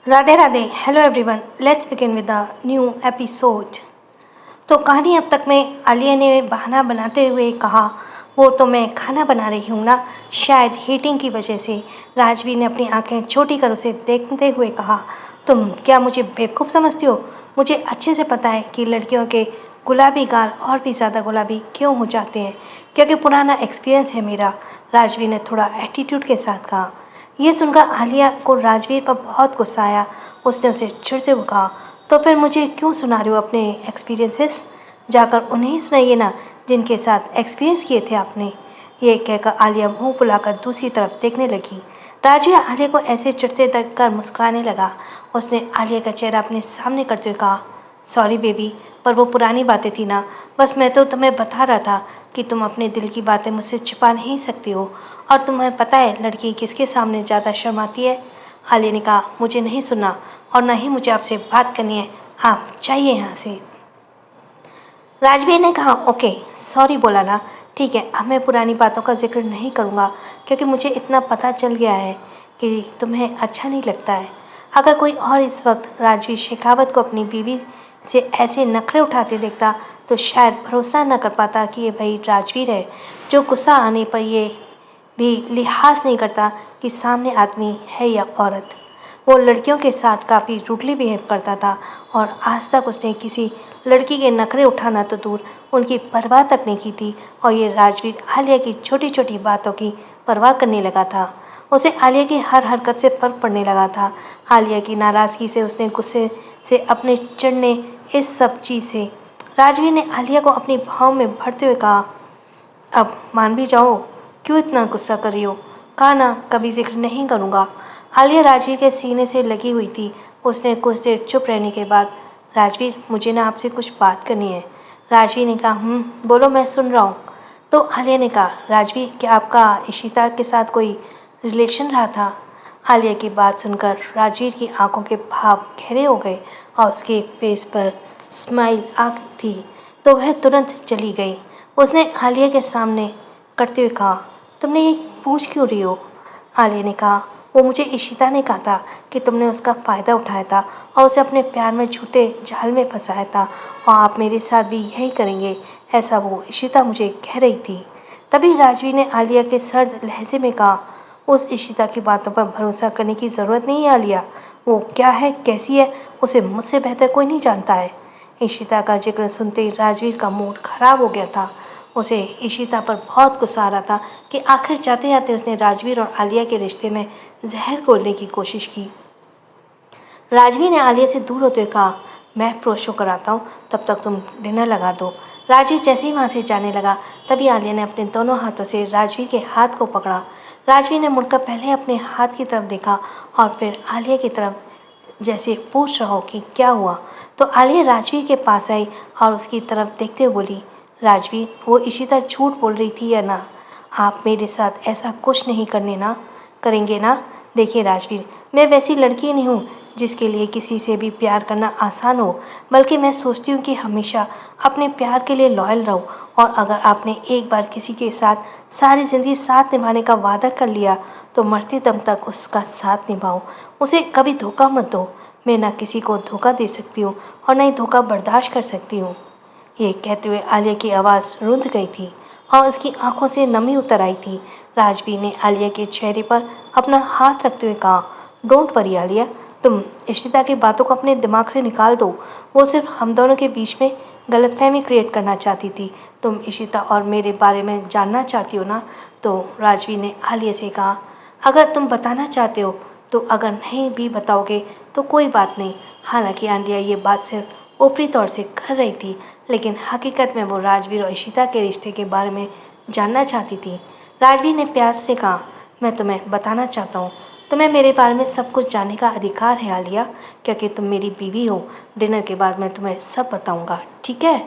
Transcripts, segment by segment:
Radhe Radhe. Hello everyone, let's begin with the new episode. तो कहानी अब तक में आलिया ने बहाना बनाते हुए कहा, वो तो मैं खाना बना रही हूँ ना। शायद हीटिंग की वजह से राजवीर ने अपनी आंखें छोटी कर उसे देखते हुए कहा, तुम क्या मुझे बेवकूफ़ समझती हो? मुझे अच्छे से पता है कि लड़कियों के गुलाबी गाल और भी ज़्यादा गुलाबी क्यों हो जाते हैं, क्योंकि पुराना एक्सपीरियंस है मेरा। राजवीर ने थोड़ा एटीट्यूड के साथ कहा। यह सुनकर आलिया को राजवीर पर बहुत गुस्सा आया। उसने उसे चिढ़ते हुए कहा, तो फिर मुझे क्यों सुना रही हो अपने एक्सपीरियंसेस? जाकर उन्हें ही सुनाइए ना, जिनके साथ एक्सपीरियंस किए थे आपने। ये कहकर आलिया मुंह फुलाकर दूसरी तरफ देखने लगी। राजवीर आलिया को ऐसे चिढ़ते देख कर मुस्कुराने लगा। उसने आलिया का चेहरा अपने सामने करते हुए कहा, सॉरी बेबी, पर वो पुरानी बातें थी ना। बस मैं तो तुम्हें बता रहा था कि तुम अपने दिल की बातें मुझसे छिपा नहीं सकती हो, और तुम्हें पता है लड़की किसके सामने ज़्यादा शर्माती है? आलिया ने कहा, मुझे नहीं सुनना और ना ही मुझे आपसे बात करनी है, आप जाइए यहाँ से। राजवीर ने कहा, ओके सॉरी बोला ना, ठीक है, अब मैं पुरानी बातों का जिक्र नहीं करूँगा, क्योंकि मुझे इतना पता चल गया है कि तुम्हें अच्छा नहीं लगता है। अगर कोई और इस वक्त राजवीर शेखावत को अपनी बीवी से ऐसे नखरे उठाते देखता तो शायद भरोसा न कर पाता कि ये भाई राजवीर है, जो गुस्सा आने पर ये भी लिहाज नहीं करता कि सामने आदमी है या औरत। वो लड़कियों के साथ काफ़ी रूडली बिहेव करता था, और आज तक उसने किसी लड़की के नखरे उठाना तो दूर उनकी परवाह तक नहीं की थी। और ये राजवीर आलिया की छोटी छोटी बातों की परवाह करने लगा था। उसे आलिया की हर हरकत से फ़र्क पड़ने लगा था। आलिया की नाराज़गी से, उसने गुस्से से, अपने चिढ़ने, इस सब चीज़ से राजवीर ने आलिया को अपनी भाव में भरते हुए कहा, अब मान भी जाओ, क्यों इतना गुस्सा कर रही हो? कहा ना कभी जिक्र नहीं करूँगा। आलिया राजवीर के सीने से लगी हुई थी। उसने कुछ देर चुप रहने के बाद, राजवीर मुझे ना आपसे कुछ बात करनी है। राजवीर ने कहा, बोलो, मैं सुन रहा हूँ। तो आलिया ने कहा, राजवीर क्या आपका इशिता के साथ कोई रिलेशन रहा था? आलिया की बात सुनकर राजवीर की आंखों के भाव गहरे हो गए और उसके फेस पर स्माइल आ गई थी, तो वह तुरंत चली गई। उसने आलिया के सामने करते हुए कहा, तुमने ये पूछ क्यों रही हो? आलिया ने कहा, वो मुझे इशिता ने कहा था कि तुमने उसका फ़ायदा उठाया था और उसे अपने प्यार में झूठे जाल में फंसाया था, और आप मेरे साथ भी यही करेंगे, ऐसा वो इशिता मुझे कह रही थी। तभी राजवीर ने आलिया के सर्द लहजे में कहा, उस इशिता की बातों पर भरोसा करने की ज़रूरत नहीं है आलिया। वो क्या है, कैसी है, उसे मुझसे बेहतर कोई नहीं जानता है। इशिता का जिक्र सुनते ही राजवीर का मूड खराब हो गया था। उसे इशिता पर बहुत गुस्सा आ रहा था कि आखिर जाते जाते उसने राजवीर और आलिया के रिश्ते में जहर घोलने की कोशिश की। राजवीर ने आलिया से दूर होते हुए कहा, मैं फ्रेश होकर आता हूँ, तब तक तुम डिनर लगा दो। राजवीर जैसे ही वहाँ से जाने लगा, तभी आलिया ने अपने दोनों हाथों से राजवीर के हाथ को पकड़ा। राजवीर ने मुड़कर पहले अपने हाथ की तरफ देखा और फिर आलिया की तरफ, जैसे पूछ रहा हो कि क्या हुआ। तो आलिया राजवीर के पास आई और उसकी तरफ देखते हुए बोली, राजवीर, वो इशिता झूठ बोल रही थी या ना? आप मेरे साथ ऐसा कुछ नहीं करने ना करेंगे ना? देखिए राजवीर, मैं वैसी लड़की नहीं हूँ जिसके लिए किसी से भी प्यार करना आसान हो, बल्कि मैं सोचती हूँ कि हमेशा अपने प्यार के लिए लॉयल रहो। और अगर आपने एक बार किसी के साथ सारी ज़िंदगी साथ निभाने का वादा कर लिया, तो मरते दम तक उसका साथ निभाओ, उसे कभी धोखा मत दो। मैं ना किसी को धोखा दे सकती हूँ और ना ही धोखा बर्दाश्त कर सकती हूँ। ये कहते हुए आलिया की आवाज़ रुंध गई थी और उसकी आंखों से नमी उतर आई थी। राजवीर ने आलिया के चेहरे पर अपना हाथ रखते हुए कहा, डोंट वरी आलिया, तुम इशिता की बातों को अपने दिमाग से निकाल दो। वो सिर्फ हम दोनों के बीच में गलतफहमी क्रिएट करना चाहती थी। तुम इशिता और मेरे बारे में जानना चाहती हो ना? तो राजवीर ने आलिया से कहा, अगर तुम बताना चाहते हो तो, अगर नहीं भी बताओगे तो कोई बात नहीं। हालांकि आलिया ये बात सिर्फ ऊपरी तौर से कर रही थी, लेकिन हकीकत में वो राजवीर और इशिता के रिश्ते के बारे में जानना चाहती थी। राजवीर ने प्यार से कहा, मैं तुम्हें बताना चाहता हूँ, तुम्हें मेरे बारे में सब कुछ जानने का अधिकार है आलिया, क्योंकि तुम मेरी बीवी हो। डिनर के बाद मैं तुम्हें सब बताऊँगा, ठीक है?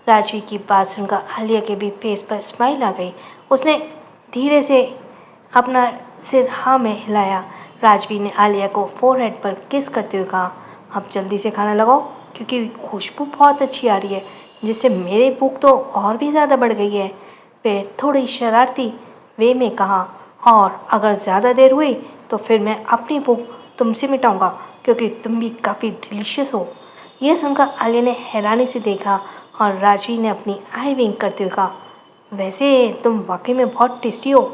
राजवीर की बात सुनकर आलिया के भी फेस पर स्माइल आ गई। उसने धीरे से अपना सिर हाँ में हिलाया। राजवीर ने आलिया को फोरहेड पर किस करते हुए कहा, अब जल्दी से खाना लगाओ, क्योंकि खुशबू बहुत अच्छी आ रही है, जिससे मेरी भूख तो और भी ज़्यादा बढ़ गई है। फिर थोड़ी शरारती वे में कहा, और अगर ज़्यादा देर हुई तो फिर मैं अपनी भूख तुमसे मिटाऊंगा, क्योंकि तुम भी काफ़ी डिलीशियस हो। यह सुनकर आलिया ने हैरानी से देखा और राजवीर ने अपनी आई विंक करते हुए कहा, वैसे तुम वाकई में बहुत टेस्टी हो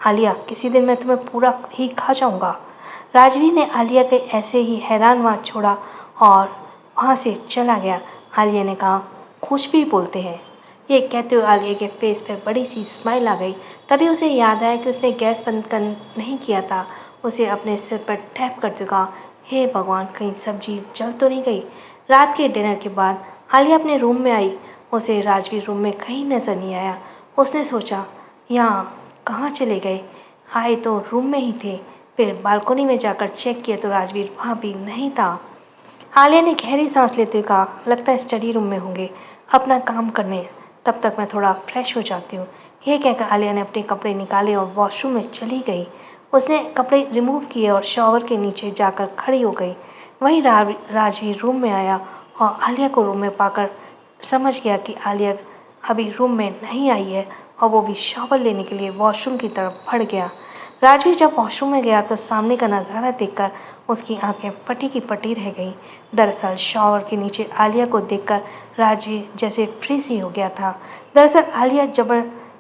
आलिया, किसी दिन मैं तुम्हें पूरा ही खा जाऊंगा। राजवीर ने आलिया के ऐसे ही हैरान बात छोड़ा और वहाँ से चला गया। आलिया ने कहा, कुछ भी बोलते हैं। ये कहते हुए आलिया के फेस पे बड़ी सी स्माइल आ गई। तभी उसे याद आया कि उसने गैस बंद कर नहीं किया था। उसे अपने सिर पर टैप करते कहा, हे भगवान, कहीं सब्जी जल तो नहीं गई। रात के डिनर के बाद आलिया अपने रूम में आई। उसे राजवीर रूम में कहीं नजर नहीं आया। उसने सोचा, यहाँ कहाँ चले गए, आए तो रूम में ही थे। फिर बालकनी में जाकर चेक किया तो राजवीर वहाँ भी नहीं था। आलिया ने गहरी सांस लेते हुए कहा, लगता है स्टडी रूम में होंगे अपना काम करने, तब तक मैं थोड़ा फ्रेश हो जाती हूँ। यह कहकर आलिया ने अपने कपड़े निकाले और वॉशरूम में चली गई। उसने कपड़े रिमूव किए और शॉवर के नीचे जाकर खड़ी हो गई। वहीं राजवीर रूम में आया और आलिया को रूम में पाकर समझ गया कि आलिया अभी रूम में नहीं आई है और वो भी शॉवर लेने के लिए वॉशरूम की तरफ बढ़ गया। राजवीर जब वॉशरूम में गया तो सामने का नज़ारा देखकर उसकी आंखें फटी की फटी रह गईं। दरअसल शॉवर के नीचे आलिया को देखकर राजवीर जैसे फ्रीज ही हो गया था। दरअसल आलिया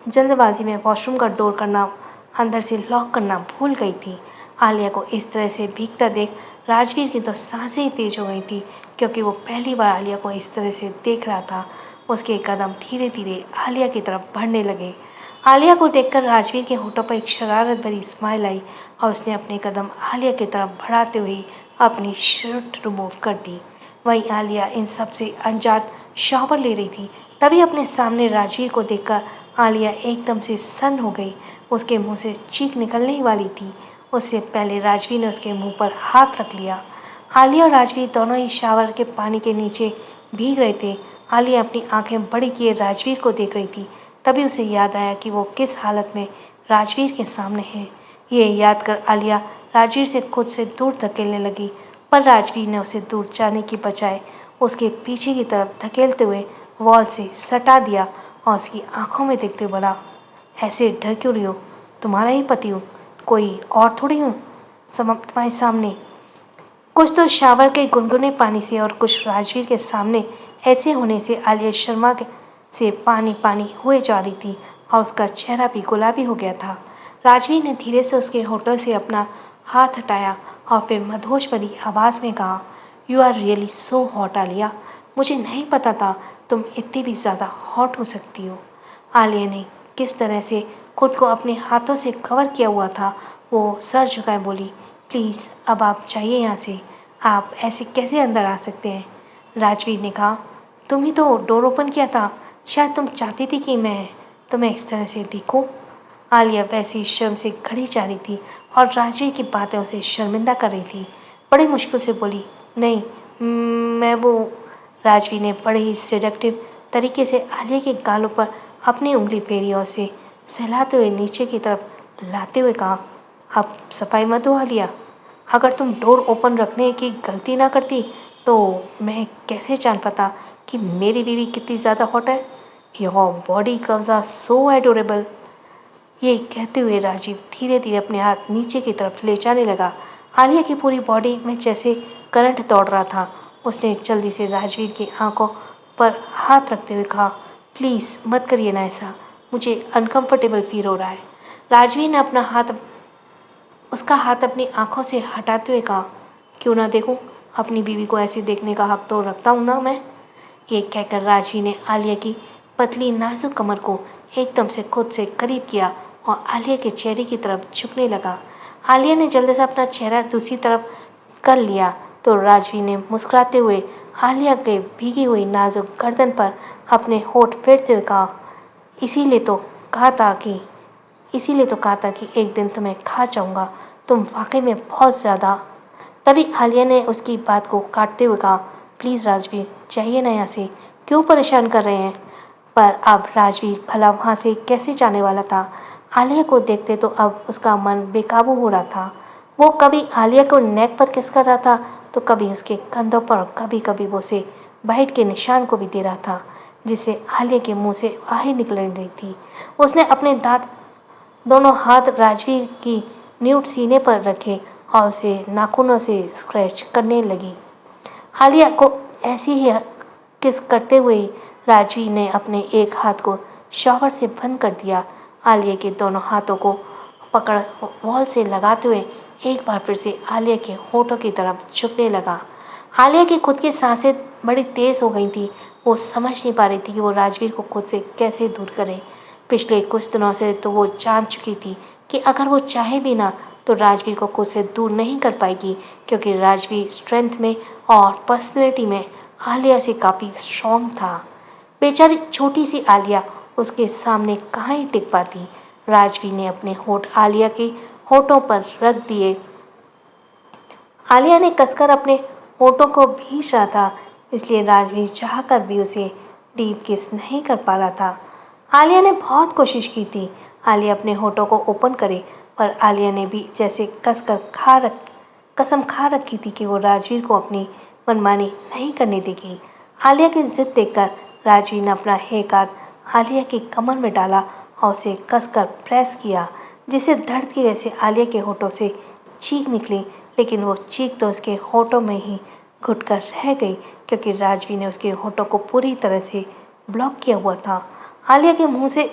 जल्दबाजी में वॉशरूम का डोर करना अंदर से लॉक करना भूल गई थी। आलिया को इस तरह से भीगता देख राजवीर की तो सांसें ही तेज हो गई थी, क्योंकि वो पहली बार आलिया को इस तरह से देख रहा था। उसके कदम धीरे धीरे आलिया की तरफ बढ़ने लगे। आलिया को देखकर राजवीर के होठों पर एक शरारत भरी स्माइल आई और उसने अपने कदम आलिया की तरफ बढ़ाते हुए अपनी शर्ट रिमूव कर दी। वहीं आलिया इन सब से अनजान शॉवर ले रही थी। तभी अपने सामने राजवीर को देखकर आलिया एकदम से सन्न हो गई। उसके मुंह से चीख निकलने ही वाली थी। उससे पहले राजवीर ने उसके मुंह पर हाथ रख लिया। आलिया और राजवीर दोनों ही शावर के पानी के नीचे भीग रहे थे। आलिया अपनी आंखें बड़ी किए राजवीर को देख रही थी। तभी उसे याद आया कि वो किस हालत में राजवीर के सामने है। ये याद कर आलिया राजवीर से खुद से दूर धकेलने लगी, पर राजवीर ने उसे दूर जाने की बजाय उसके पीछे की तरफ धकेलते हुए वॉल से सटा दिया और उसकी आंखों में देखते बोला, ऐसे डर क्यों रही हो? तुम्हारा ही पति हूँ, कोई और थोड़ी हूँ तुम्हारे सामने। कुछ तो शावर के गुनगुने पानी से और कुछ राजवीर के सामने ऐसे होने से आलिया शर्मा से पानी पानी हुए जा रही थी और उसका चेहरा भी गुलाबी हो गया था। राजवीर ने धीरे से उसके होठों से अपना हाथ हटाया और फिर मधोश भरी आवाज़ में कहा, you are really so hot Alia, मुझे नहीं पता था तुम इतनी भी ज़्यादा हॉट हो सकती हो। आलिया ने किस तरह से खुद को अपने हाथों से कवर किया हुआ था, वो सर झुकाए बोली, प्लीज़ अब आप जाइए यहाँ से, आप ऐसे कैसे अंदर आ सकते हैं? राजवीर ने कहा, तुम ही तो डोर ओपन किया था, शायद तुम चाहती थी कि मैं तुम्हें इस तरह से देखूं। आलिया वैसे ही शर्म से खड़ी जा रही थी और राजवीर की बातें उसे शर्मिंदा कर रही थी। बड़ी मुश्किल से बोली, नहीं मैं वो। राजवीर ने बड़े ही सेडक्टिव तरीके से आलिया के गालों पर अपनी उंगली फेरी और उसे सहलाते हुए नीचे की तरफ लाते हुए कहा, अब सफाई मत दो आलिया, अगर तुम डोर ओपन रखने की गलती ना करती तो मैं कैसे जान पाता कि मेरी बीवी कितनी ज़्यादा हॉट है। Your body curves are so adorable. ये कहते हुए राजीव धीरे धीरे अपने हाथ नीचे की तरफ ले जाने लगा। आलिया की पूरी बॉडी में जैसे करंट दौड़ रहा था। उसने जल्दी से राजवीर की आंखों पर हाथ रखते हुए कहा, प्लीज़ मत करिए ना ऐसा, मुझे अनकंफर्टेबल फील हो रहा है। राजवीर ने उसका हाथ अपनी आंखों से हटाते हुए कहा, क्यों ना देखूं, अपनी बीवी को ऐसे देखने का हक तो रखता हूँ ना मैं। ये कहकर राजवीर ने आलिया की पतली नाजुक कमर को एकदम से खुद से करीब किया और आलिया के चेहरे की तरफ झुकने लगा। आलिया ने जल्दी से अपना चेहरा दूसरी तरफ कर लिया तो राजवीर ने मुस्कुराते हुए आलिया के भीगी हुई नाजुक गर्दन पर अपने होठ फेरते हुए कहा, इसीलिए तो कहा था कि एक दिन तुम्हें खा जाऊंगा, तुम वाकई में बहुत ज़्यादा। तभी आलिया ने उसकी बात को काटते हुए कहा, प्लीज़ राजवीर जाइए ना यहाँ से, क्यों परेशान कर रहे हैं। पर अब राजवीर भला वहाँ से कैसे जाने वाला था। आलिया को देखते तो अब उसका मन बेकाबू हो रहा था। वो कभी आलिया को नेक पर किस कर रहा था तो कभी उसके कंधों पर और कभी कभी वो उसे बाइट के निशान को भी दे रहा था, जिससे आलिया के मुंह से आहें निकल रही थी। उसने अपने दोनों हाथ राजवीर की न्यूड सीने पर रखे और उसे नाखूनों से स्क्रैच करने लगी। आलिया को ऐसी ही किस करते हुए राजवीर ने अपने एक हाथ को शॉवर से बंद कर दिया। आलिया के दोनों हाथों को पकड़ वॉल से लगाते हुए एक बार फिर से आलिया के होठों की तरफ झुकने लगा। आलिया की खुद की सांसें बड़ी तेज हो गई थी। वो समझ नहीं पा रही थी कि वो राजवीर को खुद से कैसे दूर करे। पिछले कुछ दिनों से तो वो जान चुकी थी कि अगर वो चाहे भी ना तो राजवीर को खुद से दूर नहीं कर पाएगी, क्योंकि राजवीर स्ट्रेंथ में और पर्सनैलिटी में आलिया से काफ़ी स्ट्रॉन्ग था। बेचारी छोटी सी आलिया उसके सामने कहाँ ही टिक पाती। राजवीर ने अपने होठ आलिया के होठों पर रख दिए। आलिया ने कसकर अपने होठों को भींच रहा था, इसलिए राजवीर चाहकर भी उसे डीप किस नहीं कर पा रहा था। आलिया ने बहुत कोशिश की थी आलिया अपने होठों को ओपन करे, पर आलिया ने भी जैसे कसम खा रखी थी कि वो राजवीर को अपनी मनमानी नहीं करने देगी। आलिया की जिद देखकर राजवीर ने अपना एक हाथ आलिया की कमर में डाला और उसे कसकर प्रेस किया, जिससे दर्द की वजह से आलिया के होठों से चीख निकली, लेकिन वो चीख तो उसके होठों में ही घुट कर रह गई, क्योंकि राजवीर ने उसके होठों को पूरी तरह से ब्लॉक किया हुआ था। आलिया के मुंह से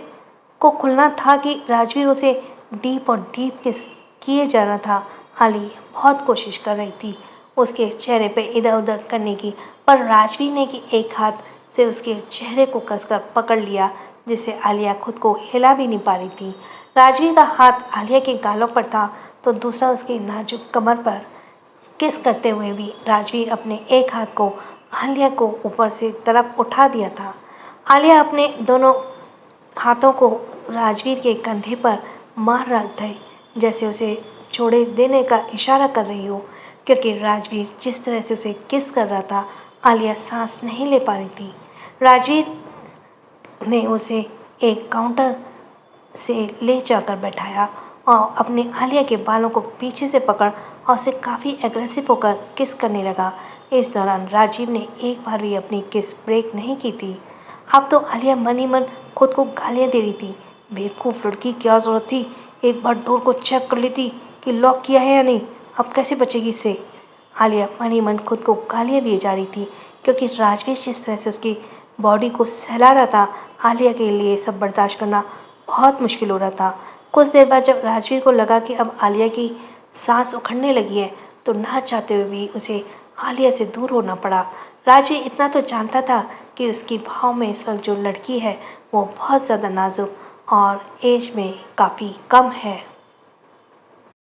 को खुलना था कि राजवीर उसे डीप और डीप किस किए जा रहा था। आलिया बहुत कोशिश कर रही थी उसके चेहरे पे इधर उधर करने की, पर राजवीर ने कि एक हाथ से उसके चेहरे को कसकर पकड़ लिया, जिससे आलिया खुद को हिला भी नहीं पा रही थी। राजवीर का हाथ आलिया के गालों पर था तो दूसरा उसकी नाजुक कमर पर। किस करते हुए भी राजवीर अपने एक हाथ को आलिया को ऊपर से तरफ उठा दिया था। आलिया अपने दोनों हाथों को राजवीर के कंधे पर मार रहा था, जैसे उसे छोड़े देने का इशारा कर रही हो, क्योंकि राजवीर जिस तरह से उसे किस कर रहा था आलिया सांस नहीं ले पा रही थी। राजवीर ने उसे एक काउंटर से ले जाकर बैठाया और अपने आलिया के बालों को पीछे से पकड़ और उसे काफ़ी एग्रेसिव होकर किस करने लगा। इस दौरान राजीव ने एक बार भी अपनी किस ब्रेक नहीं की थी। अब तो आलिया मन ही मन खुद को गालियाँ दे रही थी। बेवकूफ़ लड़की, क्या ज़रूरत थी एक बार डोर को चेक कर लेती कि लॉक किया है या नहीं, अब कैसे बचेगी इससे। आलिया मन ही मन खुद को गालियाँ दिए जा रही थी, क्योंकि राजवीर जिस तरह से उसकी बॉडी को सहला रहा था आलिया के लिए सब बर्दाश्त करना बहुत मुश्किल हो रहा था। कुछ देर बाद जब राजवीर को लगा कि अब आलिया की सांस उखड़ने लगी है, तो ना चाहते हुए भी उसे आलिया से दूर होना पड़ा। राजवीर इतना तो जानता था कि उसकी भाव में इस वक्त जो लड़की है वो बहुत ज़्यादा नाजुक और एज में काफ़ी कम है।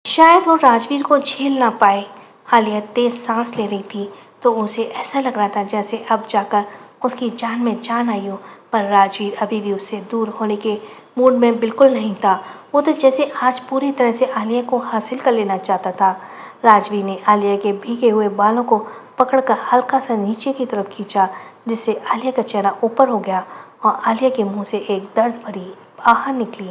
शायद वो राजवीर को झेल ना पाए। आलिया तेज सांस ले रही थी तो उसे ऐसा लग रहा था जैसे अब जाकर उसकी जान में जान आई हो, पर राजवीर अभी भी उससे दूर होने के मूड में बिल्कुल नहीं था। वो तो जैसे आज पूरी तरह से आलिया को हासिल कर लेना चाहता था। राजवीर ने आलिया के भीगे हुए बालों को पकड़कर हल्का सा नीचे की तरफ खींचा, जिससे आलिया का चेहरा ऊपर हो गया और आलिया के मुंह से एक दर्द भरी आह निकली।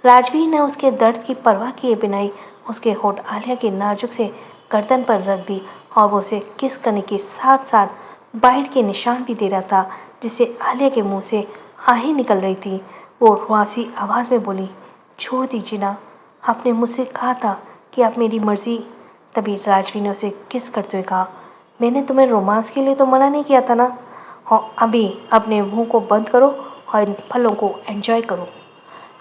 राजवीर ने उसके दर्द की परवाह किए बिना ही उसके होठ आलिया के नाजुक से गर्दन पर रख दी और वो उसे किस करने के साथ साथ बाइट के निशान भी दे रहा था, जिससे आलिया के मुंह से आहें निकल रही थी। वो रुआसी आवाज़ में बोली, छोड़ दीजिए ना, आपने मुझसे कहा था कि आप मेरी मर्ज़ी। तभी राजवीर ने उसे किस करते हुए कहा, मैंने तुम्हें रोमांस के लिए तो मना नहीं किया था ना, और अभी अपने मुंह को बंद करो और इन फलों को एंजॉय करो।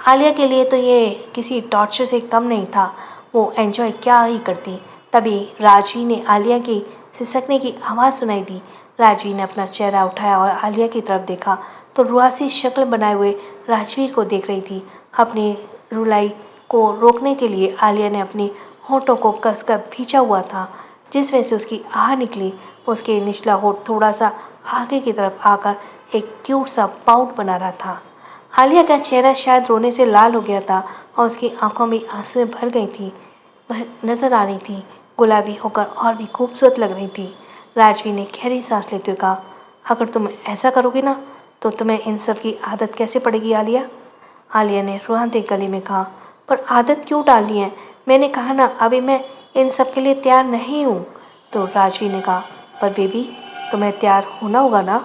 आलिया के लिए तो ये किसी टॉर्चर से कम नहीं था, वो एंजॉय क्या ही करती। तभी राजवीर ने आलिया की सिसकने की आवाज़ सुनाई दी। राजवीर ने अपना चेहरा उठाया और आलिया की तरफ देखा तो रुआसी शक्ल बनाए हुए राजवीर को देख रही थी। अपनी रुलाई को रोकने के लिए आलिया ने अपनी होठों को कसकर भींचा हुआ था, जिस वजह से उसकी आह निकली। उसके निचला होठ थोड़ा सा आगे की तरफ आकर एक क्यूट सा पाउट बना रहा था। आलिया का चेहरा शायद रोने से लाल हो गया था और उसकी आंखों में आंसुएं भर गई थी, नजर आ रही थी, गुलाबी होकर और भी खूबसूरत लग रही थी। राजवीर ने गहरी सांस लेते हुए कहा, अगर तुम ऐसा करोगे ना तो तुम्हें इन सब की आदत कैसे पड़ेगी आलिया। आलिया ने रुआते गले में कहा, पर आदत क्यों डालनी है, मैंने कहा ना अभी मैं इन सब के लिए तैयार नहीं हूँ। तो राजवीर ने कहा, पर बेबी तुम्हें तैयार होना होगा ना,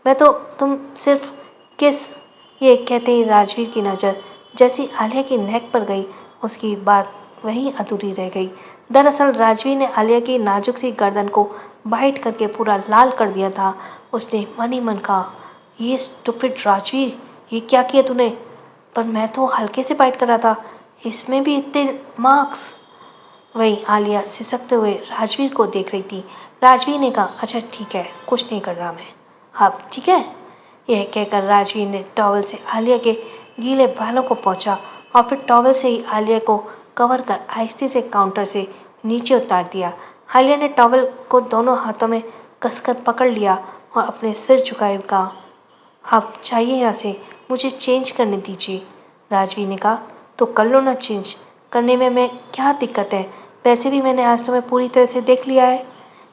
मैं तो तुम सिर्फ किस। ये कहते ही राजवीर की नज़र जैसी आलिया की नेक पर गई, उसकी बात वहीं अधूरी रह गई। दरअसल राजवीर ने आलिया की नाजुक सी गर्दन को बाइट करके पूरा लाल कर दिया था। उसने मन ही मन कहा, ये स्टूपिड राजवीर, ये क्या किया तूने? पर मैं तो हल्के से बाइट कर रहा था, इसमें भी इतने मार्क्स? वहीं आलिया सिसकते हुए राजवीर को देख रही थी। राजवीर ने कहा, अच्छा ठीक है, कुछ नहीं कर रहा मैं, अब ठीक है? यह कहकर राजवीर ने टॉवल से आलिया के गीले बालों को पोंछा और फिर टॉवल से ही आलिया को कवर कर आहिस्ते से काउंटर से नीचे उतार दिया। आलिया ने टॉवल को दोनों हाथों में कसकर पकड़ लिया और अपने सिर झुकाए कहा, आप चाहिए यहाँ से, मुझे चेंज करने दीजिए। राजवीर ने कहा, तो कर लो ना चेंज, करने में क्या दिक्कत है? वैसे भी मैंने आज तुम्हें पूरी तरह से देख लिया है।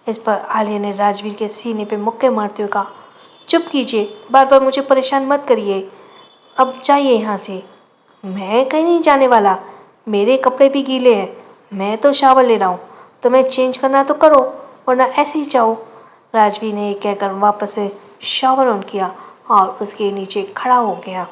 इस पर आलिया ने राजवीर के सीने पे मुक्के मारते हुए कहा, चुप कीजिए, बार बार मुझे परेशान मत करिए, अब जाइए यहाँ से। मैं कहीं नहीं जाने वाला, मेरे कपड़े भी गीले हैं, मैं तो शावर ले रहा हूँ, तुम्हें चेंज करना तो करो, वरना ऐसे ही जाओ। राजवीर ने ये कहकर वापस से शावर ऑन किया और उसके नीचे खड़ा हो गया।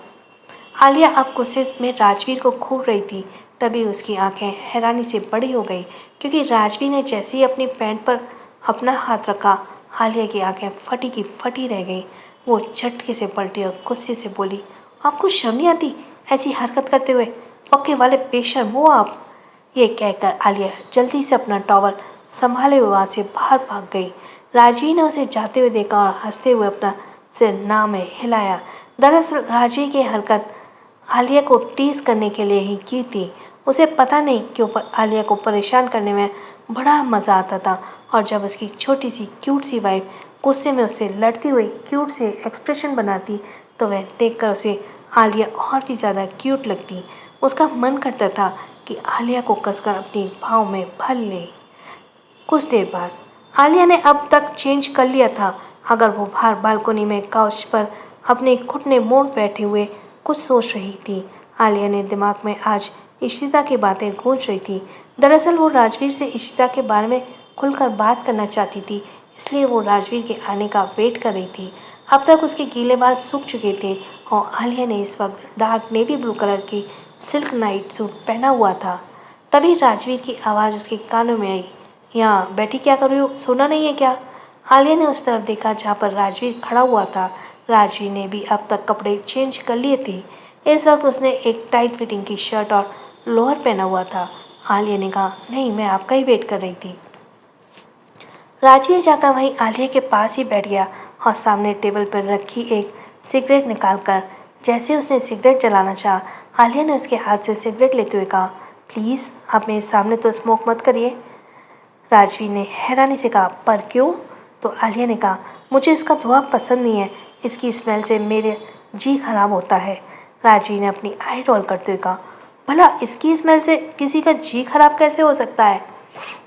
आलिया अब गुस्से में राजवीर को घूर रही थी, तभी उसकी आंखें हैरानी से बड़ी हो गई, क्योंकि राजवीर ने जैसे ही अपनी पैंट पर अपना हाथ रखा, आलिया की आंखें फटी की फटी रह गई। वो झटके से पलटी और गुस्से से बोली, आपको शर्म नहीं आती ऐसी हरकत करते हुए? पक्के वाले बेशर्म हो आप। ये कहकर आलिया जल्दी से अपना टॉवल संभाले हुए वहाँ से बाहर भाग गई। राजवीर ने उसे जाते हुए देखा और हंसते हुए अपना सिर ना में हिलाया। दरअसल राजवीर की हरकत आलिया को टीज करने के लिए ही की थी। उसे पता नहीं क्यों, पर आलिया को परेशान करने में बड़ा मज़ा आता था, और जब उसकी छोटी सी क्यूट सी वाइफ गुस्से में उससे लड़ती हुई क्यूट से एक्सप्रेशन बनाती, तो वह देखकर उसे आलिया और भी ज़्यादा क्यूट लगती। उसका मन करता था कि आलिया को कसकर अपनी बाहों में भर ले। कुछ देर बाद आलिया ने अब तक चेंज कर लिया था। अगर वो बाहर बालकोनी में काउच पर अपने घुटने मोड़ बैठे हुए कुछ सोच रही थी। आलिया ने दिमाग में आज इशिता की बातें गूंज रही थी। दरअसल वो राजवीर से इशिता के बारे में खुलकर बात करना चाहती थी, इसलिए वो राजवीर के आने का वेट कर रही थी। अब तक उसके गीले बाल सूख चुके थे और आलिया ने इस वक्त डार्क नेवी ब्लू कलर की सिल्क नाइट सूट पहना हुआ था। तभी राजवीर की आवाज़ उसके कानों में आई, यहाँ बैठी क्या कर रही हो, सुना नहीं है क्या? आलिया ने उस तरफ देखा जहाँ पर राजवीर खड़ा हुआ था। राजवीर ने भी अब तक कपड़े चेंज कर लिए थे। इस वक्त उसने एक टाइट फिटिंग की शर्ट और लोअर पहना हुआ था। आलिया ने कहा, नहीं, मैं आपका ही वेट कर रही थी। राजवीर जाकर वहीं आलिया के पास ही बैठ गया और सामने टेबल पर रखी एक सिगरेट निकालकर जैसे उसने सिगरेट जलाना चाहा, आलिया ने उसके हाथ से सिगरेट लेते हुए कहा, प्लीज़ आप मेरे सामने तो स्मोक मत करिए। राजवीर ने हैरानी से कहा, पर क्यों? तो आलिया ने कहा, मुझे इसका धुआं पसंद नहीं है, इसकी स्मेल से मेरे जी खराब होता है। राजवीर ने अपनी आई रोल करते हुए कहा, भला इसकी स्मेल से किसी का जी खराब कैसे हो सकता है?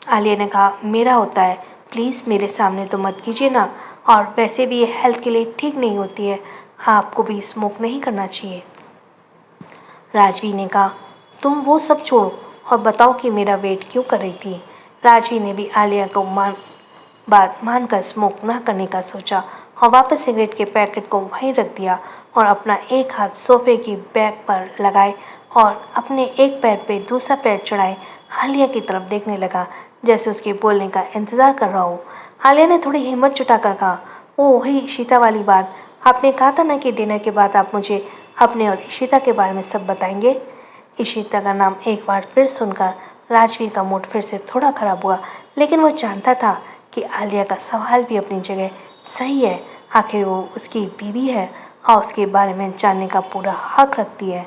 आलिया ने कहा, मेरा होता है, प्लीज़ मेरे सामने तो मत कीजिए ना, और वैसे भी ये हेल्थ के लिए ठीक नहीं होती है, आपको भी स्मोक नहीं करना चाहिए। राजवीर ने कहा, तुम वो सब छोड़ो और बताओ कि मेरा वेट क्यों कर रही थी। राजवीर ने भी आलिया को बात मानकर स्मोक न करने का सोचा और वापस सिगरेट के पैकेट को वहीं रख दिया और अपना एक हाथ सोफे की बैक पर लगाए और अपने एक पैर पे दूसरा पैर चढ़ाए आलिया की तरफ देखने लगा, जैसे उसके बोलने का इंतज़ार कर रहा हो। आलिया ने थोड़ी हिम्मत जुटाकर कहा, ओ वही इशिता वाली बात, आपने कहा था ना कि डिनर के बाद आप मुझे अपने और इशिता के बारे में सब बताएंगे। इशिता का नाम एक बार फिर सुनकर राजवीर का मूड फिर से थोड़ा खराब हुआ, लेकिन वो जानता था कि आलिया का सवाल भी अपनी जगह सही है। आखिर वो उसकी बीवी है और उसके बारे में जानने का पूरा हक रखती है।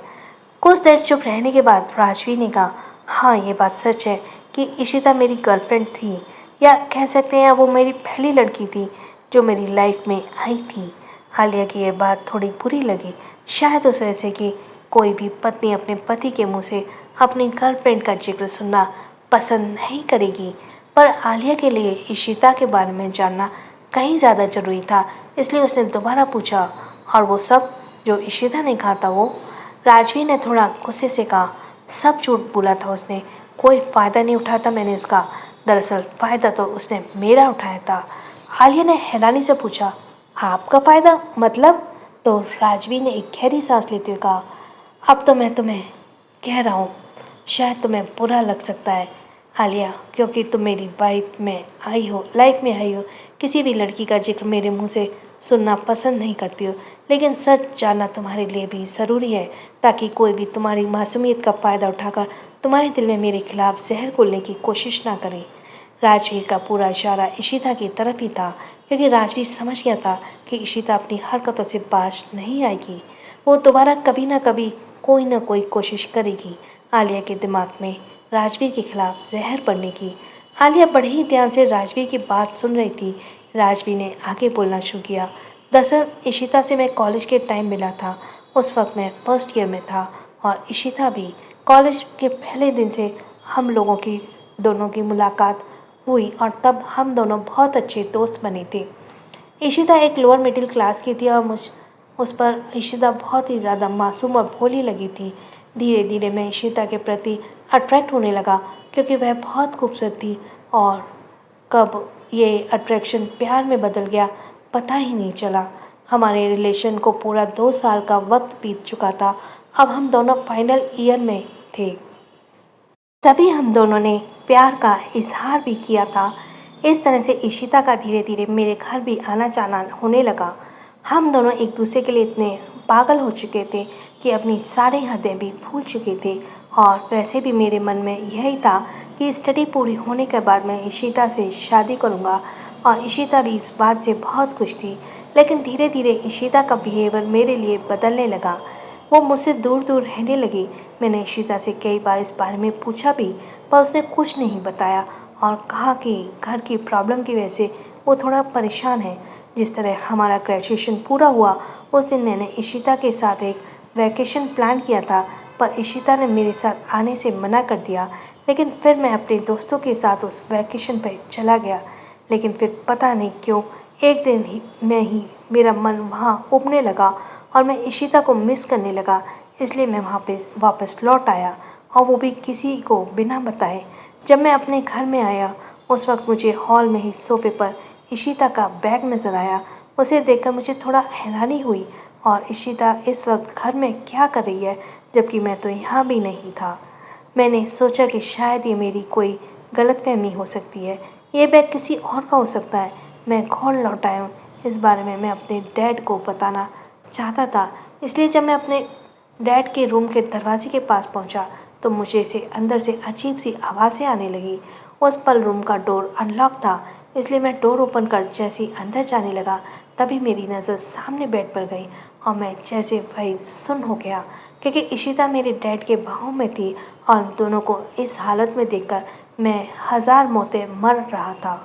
कुछ देर चुप रहने के बाद राजवीर ने कहा, हाँ ये बात सच है कि इशिता मेरी गर्लफ्रेंड थी, या कह सकते हैं वो मेरी पहली लड़की थी जो मेरी लाइफ में आई थी। आलिया की यह बात थोड़ी बुरी लगी, शायद उस वजह से कि कोई भी पत्नी अपने पति के मुंह से अपनी गर्लफ्रेंड का जिक्र सुनना पसंद नहीं करेगी, पर आलिया के लिए इशिता के बारे में जानना कहीं ज़्यादा ज़रूरी था, इसलिए उसने दोबारा पूछा, और वो सब जो इशिता ने कहा था वो? राजवीर ने थोड़ा गुस्से से कहा, सब झूठ बोला था उसने, कोई फ़ायदा नहीं उठाया था मैंने उसका, दरअसल फ़ायदा तो उसने मेरा उठाया था। आलिया ने हैरानी से पूछा, आपका फ़ायदा मतलब? तो राजवीर ने एक गहरी सांस लेते हुए कहा, अब तो मैं तुम्हें कह रहा हूँ, शायद तुम्हें बुरा लग सकता है, आलिया, क्योंकि तुम मेरी लाइफ में आई हो, किसी भी लड़की का जिक्र मेरे मुंह से सुनना पसंद नहीं करती हो, लेकिन सच जानना तुम्हारे लिए भी ज़रूरी है, ताकि कोई भी तुम्हारी मासूमियत का फ़ायदा उठाकर तुम्हारे दिल में मेरे खिलाफ जहर घोलने की कोशिश ना करे। राजवीर का पूरा इशारा इशिता की तरफ ही था, क्योंकि राजवीर समझ गया था कि इशिता अपनी हरकतों से बाज नहीं आएगी। वो दोबारा कभी ना कभी कोई ना कोई कोशिश करेगी आलिया के दिमाग में राजवीर के खिलाफ जहर पड़ने की। आलिया बड़े ही ध्यान से राजवीर की बात सुन रही थी। राजवीर ने आगे बोलना शुरू किया। दरअसल इशिता से मैं कॉलेज के टाइम मिला था। उस वक्त मैं फर्स्ट ईयर में था और इशिता भी। कॉलेज के पहले दिन से हम लोगों की दोनों की मुलाकात हुई और तब हम दोनों बहुत अच्छे दोस्त बने थे। इशिता एक लोअर मिडिल क्लास की थी और उस पर इशिता बहुत ही ज़्यादा मासूम और भोली लगी थी। धीरे धीरे मैं इशिता के प्रति अट्रैक्ट होने लगा, क्योंकि वह बहुत खूबसूरत थी। और कब ये अट्रैक्शन प्यार में बदल गया पता ही नहीं चला। हमारे रिलेशन को पूरा 2 साल का वक्त बीत चुका था। अब हम दोनों फाइनल ईयर में थे। तभी हम दोनों ने प्यार का इजहार भी किया था। इस तरह से इशिता का धीरे धीरे मेरे घर भी आना जाना होने लगा। हम दोनों एक दूसरे के लिए इतने पागल हो चुके थे कि अपनी सारी हदें भी भूल चुके थे। और वैसे भी मेरे मन में यही था कि स्टडी पूरी होने के बाद मैं इशिता से शादी करूँगा, और इशिता भी इस बात से बहुत खुश थी। लेकिन धीरे धीरे इशिता का बिहेवियर मेरे लिए बदलने लगा। वो मुझसे दूर दूर रहने लगी। मैंने इशिता से कई बार इस बारे में पूछा भी, पर उसने कुछ नहीं बताया और कहा कि घर की प्रॉब्लम की वजह से वो थोड़ा परेशान है। जिस तरह हमारा ग्रेजुएशन पूरा हुआ, उस दिन मैंने इशिता के साथ एक वैकेशन प्लान किया था, पर इशिता ने मेरे साथ आने से मना कर दिया। लेकिन फिर मैं अपने दोस्तों के साथ उस वैकेशन पर चला गया। लेकिन फिर पता नहीं क्यों एक दिन ही में ही मेरा मन वहाँ उबने लगा और मैं इशिता को मिस करने लगा। इसलिए मैं वहाँ पे वापस लौट आया, और वो भी किसी को बिना बताए। जब मैं अपने घर में आया, उस वक्त मुझे हॉल में ही सोफे पर इशिता का बैग नज़र आया। उसे देखकर मुझे थोड़ा हैरानी हुई, और इशिता इस वक्त घर में क्या कर रही है, जबकि मैं तो यहाँ भी नहीं था। मैंने सोचा कि शायद ये मेरी कोई गलतफहमी हो सकती है, ये बैग किसी और का हो सकता है। मैं घर लौट आया हूँ। इस बारे में मैं अपने डैड को बताना चाहता था। इसलिए जब मैं अपने डैड के रूम के दरवाजे के पास पहुंचा, तो मुझे से अंदर से अजीब सी आवाज़ें आने लगी। उस पल रूम का डोर अनलॉक था, इसलिए मैं डोर ओपन कर जैसे ही अंदर जाने लगा, तभी मेरी नज़र सामने बेड पर गई और मैं जैसे वही सुन हो गया, क्योंकि इशिता मेरे डैड के बाहों में थी। और दोनों को इस हालत में देखकर मैं हज़ार मौतें मर रहा था।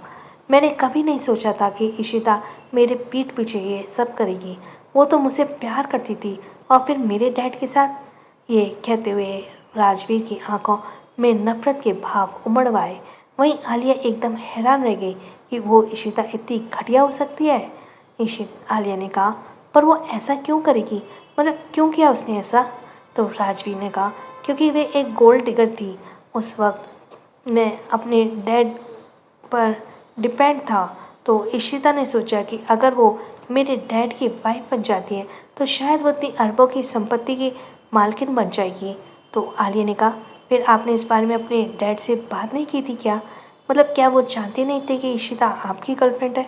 मैंने कभी नहीं सोचा था कि इशिता मेरे पीठ पीछे ये सब करेगी। वो तो मुझसे प्यार करती थी, और फिर मेरे डैड के साथ। ये कहते हुए राजवीर की आंखों में नफरत के भाव उमड़ आए। वहीं आलिया एकदम हैरान रह गई कि वो इशिता इतनी घटिया हो सकती है। आलिया ने कहा, पर वो ऐसा क्यों करेगी, मतलब क्यों किया उसने ऐसा? तो राजवीर ने कहा, क्योंकि वे एक गोल्ड डिगर थी। उस वक्त मैं अपने डैड पर डिपेंड था, तो इशिता ने सोचा कि अगर वो मेरे डैड की वाइफ बन जाती है, तो शायद वो इतनी अरबों की संपत्ति की मालकिन बन जाएगी। तो आलिया ने कहा, फिर आपने इस बारे में अपने डैड से बात नहीं की थी क्या? मतलब क्या वो जानते नहीं थे कि इशिता आपकी गर्लफ्रेंड है?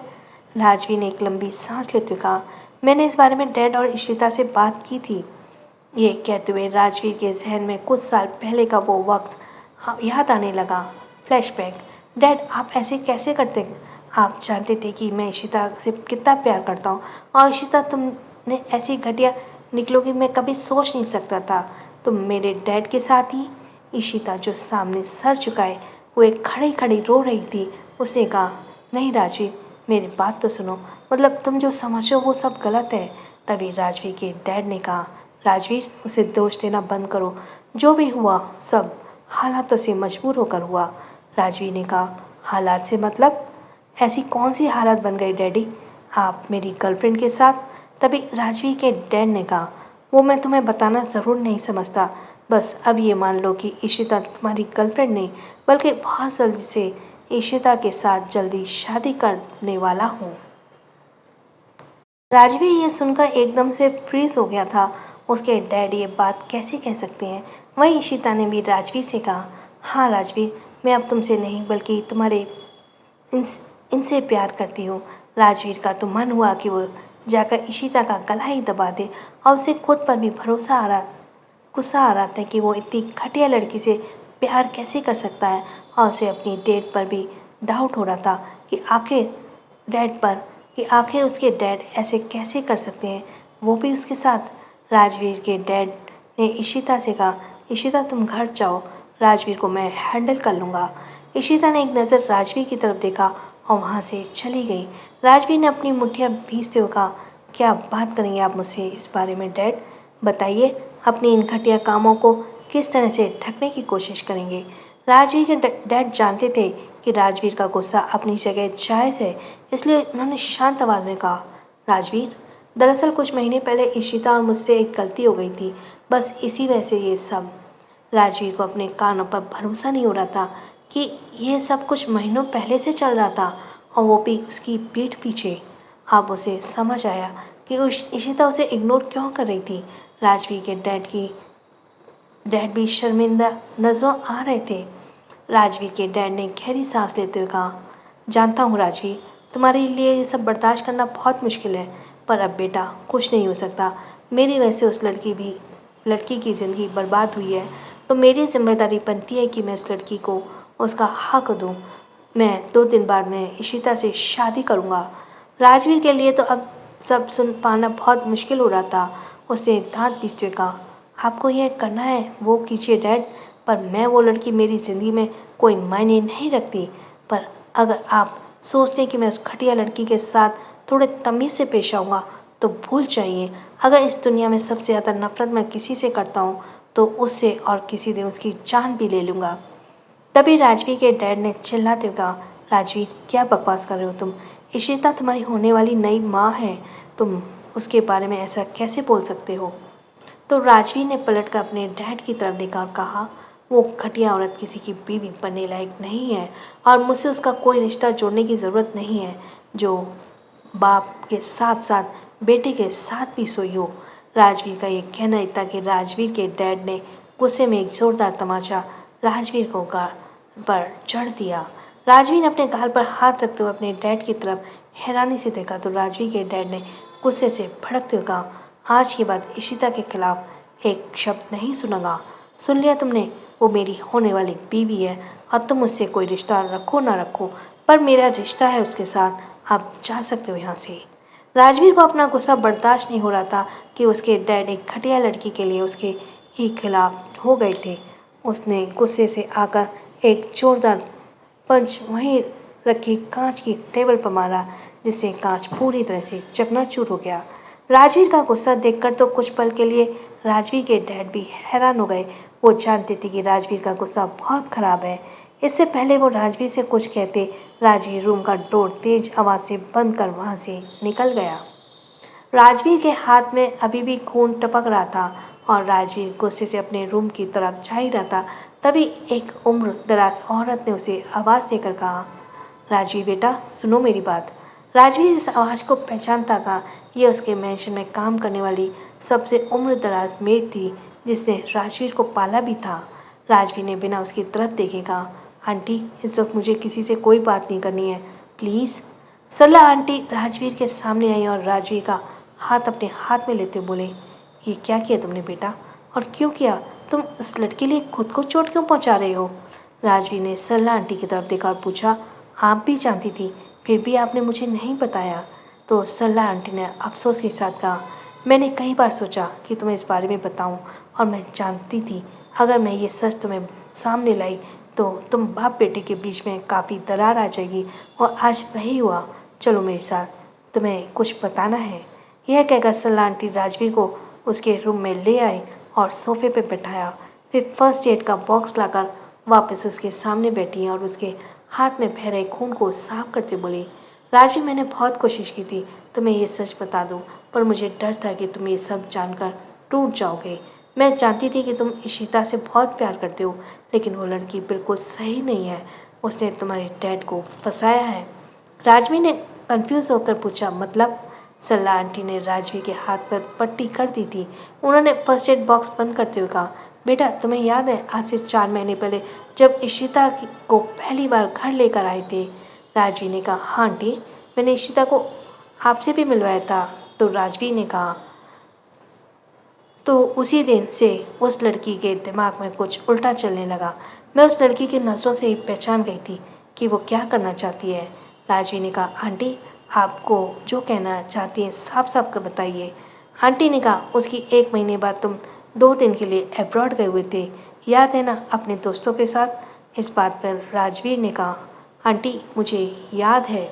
राजवी ने एक लंबी सांस लेते हुए कहा, मैंने इस बारे में डैड और इशिता से बात की थी। ये कहते हुए राजवीर के जहन में कुछ साल पहले का वो वक्त याद आने लगा। फ्लैशबैक। डैड, आप ऐसे कैसे करते? आप जानते थे कि मैं इशिता से कितना प्यार करता हूँ, और इशिता तुमने ऐसी घटिया निकलोगी मैं कभी सोच नहीं सकता था। तुम मेरे डैड के साथ ही? इशिता, जो सामने सर झुकाए वो एक खड़ी खड़ी रो रही थी, उसने कहा, नहीं राजवीर, मेरी बात तो सुनो, मतलब तुम जो समझ रहे हो वो सब गलत है। तभी राजवीर के डैड ने कहा, राजवीर, उसे दोष देना बंद करो। जो भी हुआ सब हालातों से मजबूर होकर हुआ। राजवीर ने कहा, हालात से मतलब? ऐसी कौन सी हालत बन गई डैडी, आप मेरी गर्लफ्रेंड के साथ? तभी राजवीर के डैड ने कहा, वो मैं तुम्हें बताना ज़रूर नहीं समझता, बस अब ये मान लो कि इशिता तुम्हारी गर्लफ्रेंड नहीं, बल्कि बहुत जल्दी से इशिता के साथ जल्दी शादी करने वाला हूँ। राजवीर ये सुनकर एकदम से फ्रीज हो गया था। उसके डैड ये बात कैसे कह सकते हैं? वहीं इशिता ने भी राजवीर से कहा, हाँ राजवीर, मैं अब तुमसे नहीं बल्कि तुम्हारे इन इनसे प्यार करती हूँ। राजवीर का तो मन हुआ कि वो जाकर इशिता का गला ही दबा दे और उसे खुद पर भी गुस्सा आ रहा था कि वो इतनी घटिया लड़की से प्यार कैसे कर सकता है और उसे अपनी डेट पर भी डाउट हो रहा था कि आखिर उसके डैड ऐसे कैसे कर सकते हैं, वो भी उसके साथ। राजवीर के डैड ने इशिता से कहा, इशिता तुम घर जाओ, राजवीर को मैं हैंडल कर लूँगा। इशिता ने एक नज़र राजवीर की तरफ देखा और वहाँ से चली गई। राजवीर ने अपनी मुठ्ठियाँ भींचते हुए कहा, क्या बात करेंगे आप मुझसे इस बारे में डैड? बताइए, अपनी इन घटिया कामों को किस तरह से ढकने की कोशिश करेंगे? राजवीर के डैड जानते थे कि राजवीर का गुस्सा अपनी जगह जायज़ है, इसलिए उन्होंने शांत आवाज़ में कहा, राजवीर, दरअसल कुछ महीने पहले इशिता और मुझसे एक गलती हो गई थी, बस इसी वजह से ये सब। राजवीर को अपने कानों पर भरोसा नहीं हो रहा था कि ये सब कुछ महीनों पहले से चल रहा था और वो भी उसकी पीठ पीछे। अब उसे समझ आया कि इशिता उसे इग्नोर क्यों कर रही थी। राजवीर के डैड भी शर्मिंदा नज़रों आ रहे थे। राजवीर के डैड ने गहरी सांस लेते हुए कहा, जानता हूँ राजवीर, तुम्हारे लिए ये सब बर्दाश्त करना बहुत मुश्किल है, पर अब बेटा कुछ नहीं हो सकता। मेरी वजह से उस लड़की की ज़िंदगी बर्बाद हुई है, तो मेरी जिम्मेदारी बनती है कि मैं उस लड़की को उसका हक दूँ। मैं 2 दिन बाद मैं इशिता से शादी करूँगा। राजवीर के लिए तो अब सब सुन पाना बहुत मुश्किल हो रहा था। उसने दांत पीसते हुए कहा, आपको यह करना है वो कीजिए डैड, पर मैं वो लड़की मेरी ज़िंदगी में कोई मायने नहीं रखती। पर अगर आप सोचते हैं कि मैं उस घटिया लड़की के साथ थोड़े तमीज़ से पेश आऊँगा तो भूल जाइए। अगर इस दुनिया में सबसे ज़्यादा नफरत मैं किसी से करता हूँ तो उससे, और किसी दिन उसकी जान भी ले लूँगा। तभी राजवीर के डैड ने चिल्लाते हुए कहा, राजवीर क्या बकवास कर रहे हो तुम? इशिता तुम्हारी होने वाली नई माँ है, तुम उसके बारे में ऐसा कैसे बोल सकते हो? तो राजवीर ने पलटकर अपने डैड की तरफ देखा और कहा, वो घटिया औरत किसी की बीवी बनने लायक नहीं है और मुझसे उसका कोई रिश्ता जोड़ने की ज़रूरत नहीं है जो बाप के साथ साथ बेटे के साथ भी सोई हो। राजवीर का ये कहना इतना कि राजवीर के डैड ने गुस्से में एक जोरदार तमाचा राजवीर को गाल पर चढ़ दिया। राजवीर ने अपने गाल पर हाथ रखते हुए अपने डैड की तरफ हैरानी से देखा तो राजवीर के डैड ने गुस्से से भड़कते हुए कहा, आज के बाद इशिता के खिलाफ एक शब्द नहीं सुनूंगा। सुन लिया तुमने, वो मेरी होने वाली बीवी है और तुम उससे कोई रिश्ता रखो ना रखो, पर मेरा रिश्ता है उसके साथ, आप जा सकते हो यहाँ से। राजवीर को अपना गुस्सा बर्दाश्त नहीं हो रहा था कि उसके डैड एक घटिया लड़की के लिए उसके ही खिलाफ हो गए थे। उसने गुस्से से आकर एक जोरदार पंच वहीं रखी कांच की टेबल पर मारा, जिससे कांच पूरी तरह से चकनाचूर हो गया। राजवीर का गुस्सा देखकर तो कुछ पल के लिए राजवीर के डैड भी हैरान हो गए। वो जानते थे कि राजवीर का गुस्सा बहुत खराब है। इससे पहले वो राजवीर से कुछ कहते, राजवीर रूम का डोर तेज आवाज़ से बंद कर वहाँ से निकल गया। राजवीर के हाथ में अभी भी खून टपक रहा था और राजवीर गुस्से से अपने रूम की तरफ जा ही रहा था। तभी एक उम्र दराज औरत ने उसे आवाज़ देकर कहा, राजवीर बेटा सुनो मेरी बात। राजवीर इस आवाज़ को पहचानता था। ये उसके मैंशन में काम करने वाली सबसे उम्र दराज मेड थी जिसने राजवीर को पाला भी था। राजवीर ने बिना उसकी तरफ देखे कहा, आंटी इस वक्त मुझे किसी से कोई बात नहीं करनी है, प्लीज़। सरला आंटी राजवीर के सामने आई और राजवीर का हाथ अपने हाथ में लेते बोले, ये क्या किया तुमने बेटा, और क्यों किया? तुम इस लड़के लिए खुद को चोट क्यों पहुंचा रहे हो? राजवीर ने सरला आंटी की तरफ देखा और पूछा, आप भी जानती थी फिर भी आपने मुझे नहीं बताया? तो सरला आंटी ने अफसोस के साथ कहा, मैंने कई बार सोचा कि तुम्हें इस बारे में बताऊं और मैं जानती थी अगर मैं ये सच तुम्हें सामने लाई तो तुम बाप बेटे के बीच में काफ़ी दरार आ जाएगी, और आज वही हुआ। चलो मेरे साथ, तुम्हें कुछ बताना है। यह कहकर सरला आंटी राजवीर को उसके रूम में ले आई और सोफे पर बैठाया। फिर फर्स्ट एड का बॉक्स लाकर वापस उसके सामने बैठी और उसके हाथ में बह रहे खून को साफ करते बोली, राजवीर मैंने बहुत कोशिश की थी तुम्हें ये सच बता दूं, पर मुझे डर था कि तुम ये सब जानकर टूट जाओगे। मैं जानती थी कि तुम इशिता से बहुत प्यार करते हो, लेकिन वो लड़की बिल्कुल सही नहीं है, उसने तुम्हारे डैड को फंसाया है। राजवीर ने कंफ्यूज होकर पूछा, मतलब? सरला आंटी ने राजवीर के हाथ पर पट्टी कर दी थी। उन्होंने फर्स्ट एड बॉक्स बंद करते हुए कहा, बेटा, तुम्हें याद है आज से 4 महीने पहले जब इशिता को पहली बार घर लेकर आए थे? राजवीर ने कहा, हाँ आंटी, मैंने इशिता को आपसे भी मिलवाया था। तो राजवीर ने कहा, तो उसी दिन से उस लड़की के दिमाग में कुछ उल्टा चलने लगा। मैं उस लड़की की नज़रों से ही पहचान गई थी कि वो क्या करना चाहती है। राजवीर ने कहा, आंटी, आपको जो कहना चाहती हैं साफ साफ कर बताइए। आंटी ने कहा, उसकी 1 महीने बाद तुम 2 दिन के लिए अब्रॉड गए हुए थे, याद है ना, अपने दोस्तों के साथ? इस बात पर राजवीर ने कहा, आंटी मुझे याद है।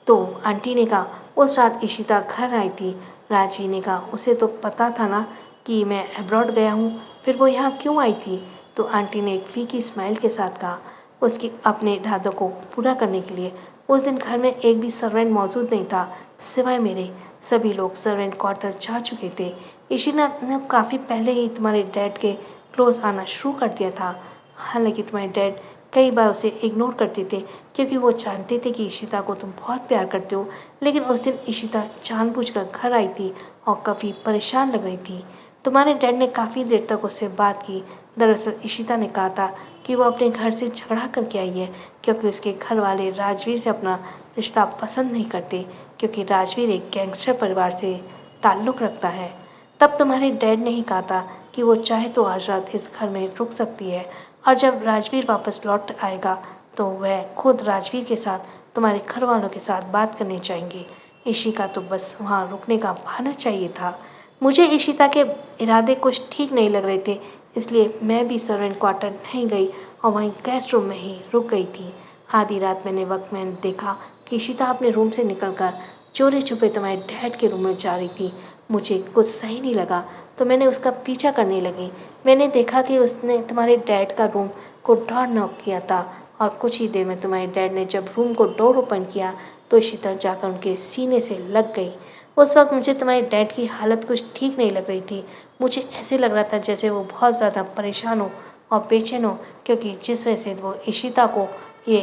तो आंटी ने कहा, उस रात इशिता घर आई थी। राजवीर ने कहा, उसे तो पता था ना कि मैं अब्रॉड गया हूँ, फिर वो यहाँ क्यों आई थी? तो आंटी ने एक फीकी स्माइल के साथ कहा, उसकी अपने इरादों को पूरा करने के लिए। उस दिन घर में एक भी सर्वेंट मौजूद नहीं था सिवाय मेरे। सभी लोग सर्वेंट क्वार्टर जा चुके थे। इशिता ने काफ़ी पहले ही तुम्हारे डैड के क्लोज आना शुरू कर दिया था। हालांकि तुम्हारे डैड कई बार उसे इग्नोर करते थे क्योंकि वो जानते थे कि इशिता को तुम बहुत प्यार करते हो। लेकिन उस दिन इशिता जानबूझकर घर आई थी और काफ़ी परेशान लग रही थी। तुम्हारे डैड ने काफ़ी देर तक उससे बात की। दरअसल इशिता ने कहा था कि वो अपने घर से झगड़ा करके आई है क्योंकि उसके घर वाले राजवीर से अपना रिश्ता पसंद नहीं करते, क्योंकि राजवीर एक गैंगस्टर परिवार से ताल्लुक़ रखता है। तब तुम्हारे डैड ने ही कहा था कि वो चाहे तो आज रात इस घर में रुक सकती है, और जब राजवीर वापस लौट आएगा तो वह खुद राजवीर के साथ तुम्हारे घर वालों के साथ बात करने जाएंगे। इशिका तो बस वहाँ रुकने का बहाना चाहिए था। मुझे इशिता के इरादे कुछ ठीक नहीं लग रहे थे, इसलिए मैं भी सर्वेंट क्वार्टर नहीं गई और वहीं गेस्ट रूम में ही रुक गई थी। आधी रात वक्त मैंने देखा कि इशिता अपने रूम से निकलकर चोरी छुपे तुम्हारे डैड के रूम में जा रही थी। मुझे कुछ सही नहीं लगा तो मैंने उसका पीछा करने लगी। मैंने देखा कि उसने तुम्हारे डैड का रूम को डोर नॉक किया था, और कुछ ही देर में तुम्हारे डैड ने जब रूम को डोर ओपन किया तो इशिता जाकर उनके सीने से लग गई। उस वक्त मुझे तुम्हारे डैड की हालत कुछ ठीक नहीं लग रही थी। मुझे ऐसे लग रहा था जैसे वो बहुत ज़्यादा परेशान हो और बेचैन हो, क्योंकि जिस वजह से वो इशिता को ये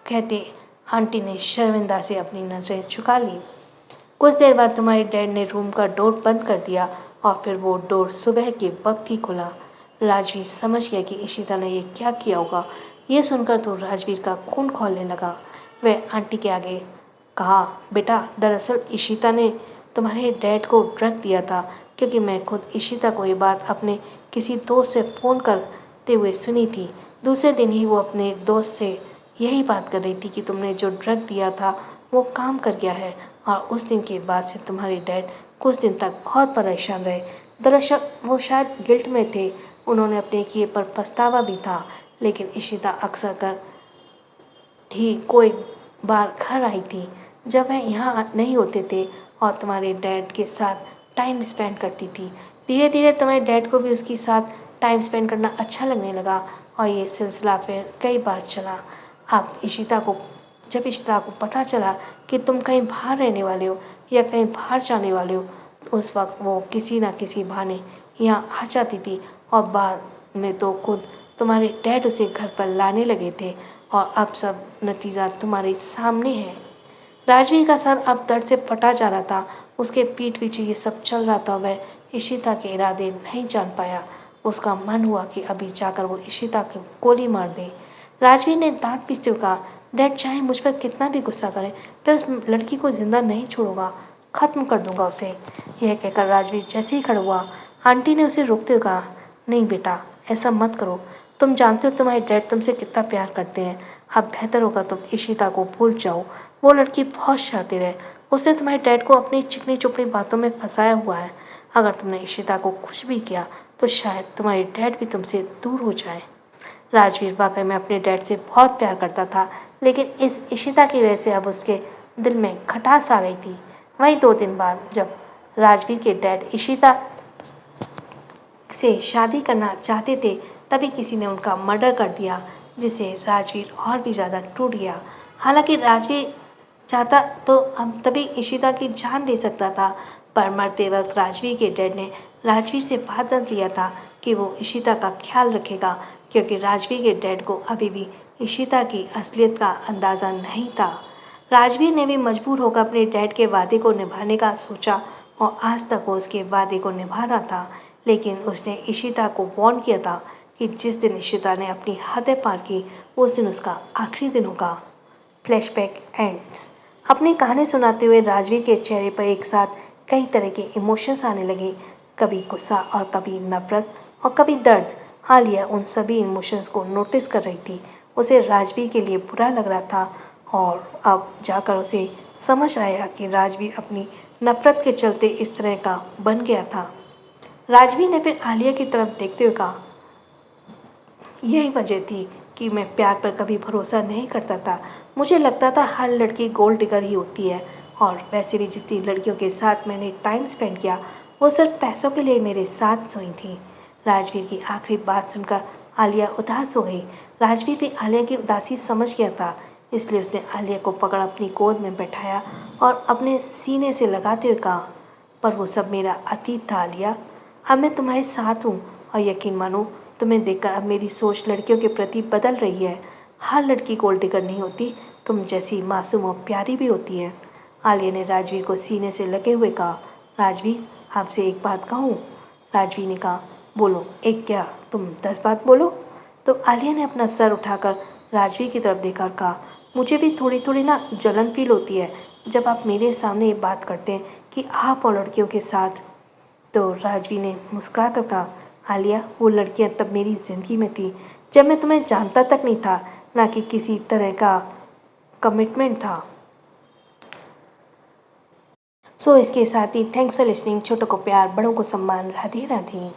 कहते आंटी ने शर्मिंदा से अपनी नज़रें झुका ली। कुछ देर बाद तुम्हारे डैड ने रूम का डोर बंद कर दिया और फिर वो डोर सुबह के वक्त ही खुला। राजवीर समझ गया कि इशिता ने ये क्या किया होगा। ये सुनकर तो राजवीर का खून खौलने लगा। वह आंटी के आगे कहा, बेटा, दरअसल इशिता ने तुम्हारे डैड को ड्रग दिया था, क्योंकि मैं खुद इशिता को ये बात अपने किसी दोस्त से फ़ोन करते हुए सुनी थी। दूसरे दिन ही वो अपने दोस्त से यही बात कर रही थी कि तुमने जो ड्रग दिया था वो काम कर गया है, और उस दिन के बाद से तुम्हारे डैड कुछ दिन तक बहुत परेशान रहे। दरअसल वो शायद गिल्ट में थे, उन्होंने अपने किए पर पछतावा भी था। लेकिन इशिता अक्सर कर ही कोई बार घर आई थी जब वह यहाँ नहीं होते थे और तुम्हारे डैड के साथ टाइम स्पेंड करती थी। धीरे धीरे तुम्हारे डैड को भी उसके साथ टाइम स्पेंड करना अच्छा लगने लगा, और ये सिलसिला फिर कई बार चला। अब जब इशिता को पता चला कि तुम कहीं बाहर रहने वाले हो या कहीं बाहर जाने वाले हो, तो उस वक्त वो किसी न किसी बहाने यहाँ आ जाती थी, और बाद में तो खुद तुम्हारे डैड उसे घर पर लाने लगे थे, और अब सब नतीजा तुम्हारे सामने है। राजवीर का सर अब दर्द से फटा जा रहा था। उसके पीठ पीछे ये सब चल रहा था। वह इशिता के इरादे नहीं जान पाया। उसका मन हुआ कि अभी जाकर वो इशिता को गोली मार दे। राजवीर ने दांत पीसते हुए कहा, डैड, चाहे मुझ पर कितना भी गुस्सा करे, मैं उस लड़की को जिंदा नहीं छोड़ूंगा, खत्म कर दूंगा उसे। यह कहकर राजवीर जैसे ही खड़ा हुआ, आंटी ने उसे रोकते हुए कहा, नहीं बेटा, ऐसा मत करो। तुम जानते हो तुम्हारे डैड तुमसे कितना प्यार करते हैं। अब बेहतर होगा तुम इशिता को भूल जाओ। वो लड़की बहुत शातिर है। उसने तुम्हारे डैड को अपनी चिकनी चुपड़ी बातों में फंसाया हुआ है। अगर तुमने इशिता को कुछ भी किया तो शायद तुम्हारे डैड भी तुमसे दूर हो जाए। राजवीर वाकई में अपने डैड से बहुत प्यार करता था, लेकिन इस इशिता की वजह से अब उसके दिल में खटास आ गई थी। वहीं 2 दिन बाद जब राजवीर के डैड इशिता से शादी करना चाहते थे, तभी किसी ने उनका मर्डर कर दिया, जिससे राजवीर और भी ज़्यादा टूट गया। हालांकि राजवीर चाहता तो अब तभी इशिता की जान ले सकता था, पर मरते वक्त राजवीर के डैड ने राजवीर से वादा लिया था कि वो इशिता का ख्याल रखेगा, क्योंकि राजवीर के डैड को अभी भी इशिता की असलियत का अंदाज़ा नहीं था। राजवीर ने भी मजबूर होकर अपने डैड के वादे को निभाने का सोचा, और आज तक वो उसके वादे को निभा रहा था। लेकिन उसने इशिता को वार्न किया था कि जिस दिन इशिता ने अपनी हदें पार की उस दिन उसका आखिरी दिन होगा। Flashback ends. अपनी कहानी सुनाते हुए राजवीर के चेहरे पर एक साथ कई तरह के इमोशंस आने लगे, कभी गुस्सा और कभी नफरत और कभी दर्द। आलिया उन सभी इमोशंस को नोटिस कर रही थी। उसे राजवीर के लिए बुरा लग रहा था और अब जाकर उसे समझ आया कि राजवीर अपनी नफरत के चलते इस तरह का बन गया था। राजवीर ने फिर आलिया की तरफ देखते हुए कहा, यही वजह थी कि मैं प्यार पर कभी भरोसा नहीं करता था। मुझे लगता था हर लड़की गोल्ड डिगर ही होती है, और वैसे भी जितनी लड़कियों के साथ मैंने टाइम स्पेंड किया वो सिर्फ पैसों के लिए मेरे साथ सोई थी। राजवीर की आखिरी बात सुनकर आलिया उदास हो गई। राजवीर भी आलिया की उदासी समझ गया था, इसलिए उसने आलिया को पकड़ अपनी गोद में बैठाया और अपने सीने से लगाते हुए कहा, पर वो सब मेरा अतीत था आलिया। अब मैं तुम्हारे साथ हूँ और यकीन मानो तुम्हें देखकर अब मेरी सोच लड़कियों के प्रति बदल रही है। हर लड़की गोल्ड डिगर नहीं होती, तुम जैसी मासूम और प्यारी भी होती है। आलिया ने राजवीर को सीने से लगे हुए कहा, राजवीर आपसे एक बात कहूँ। राजवीर ने कहा, बोलो। एक क्या, तुम 10 बात बोलो। तो आलिया ने अपना सर उठाकर राजवीर की तरफ देखा और कहा, मुझे भी थोड़ी थोड़ी ना जलन फील होती है जब आप मेरे सामने ये बात करते हैं कि आप और लड़कियों के साथ। तो राजवीर ने मुस्कुरा कर कहा, आलिया वो लड़कियां तब मेरी ज़िंदगी में थी जब मैं तुम्हें जानता तक नहीं था, ना कि किसी तरह का कमिटमेंट था। सो इसके साथ ही थैंक्स फॉर लिसनिंग। छोटों को प्यार, बड़ों को सम्मान। राधे राधे।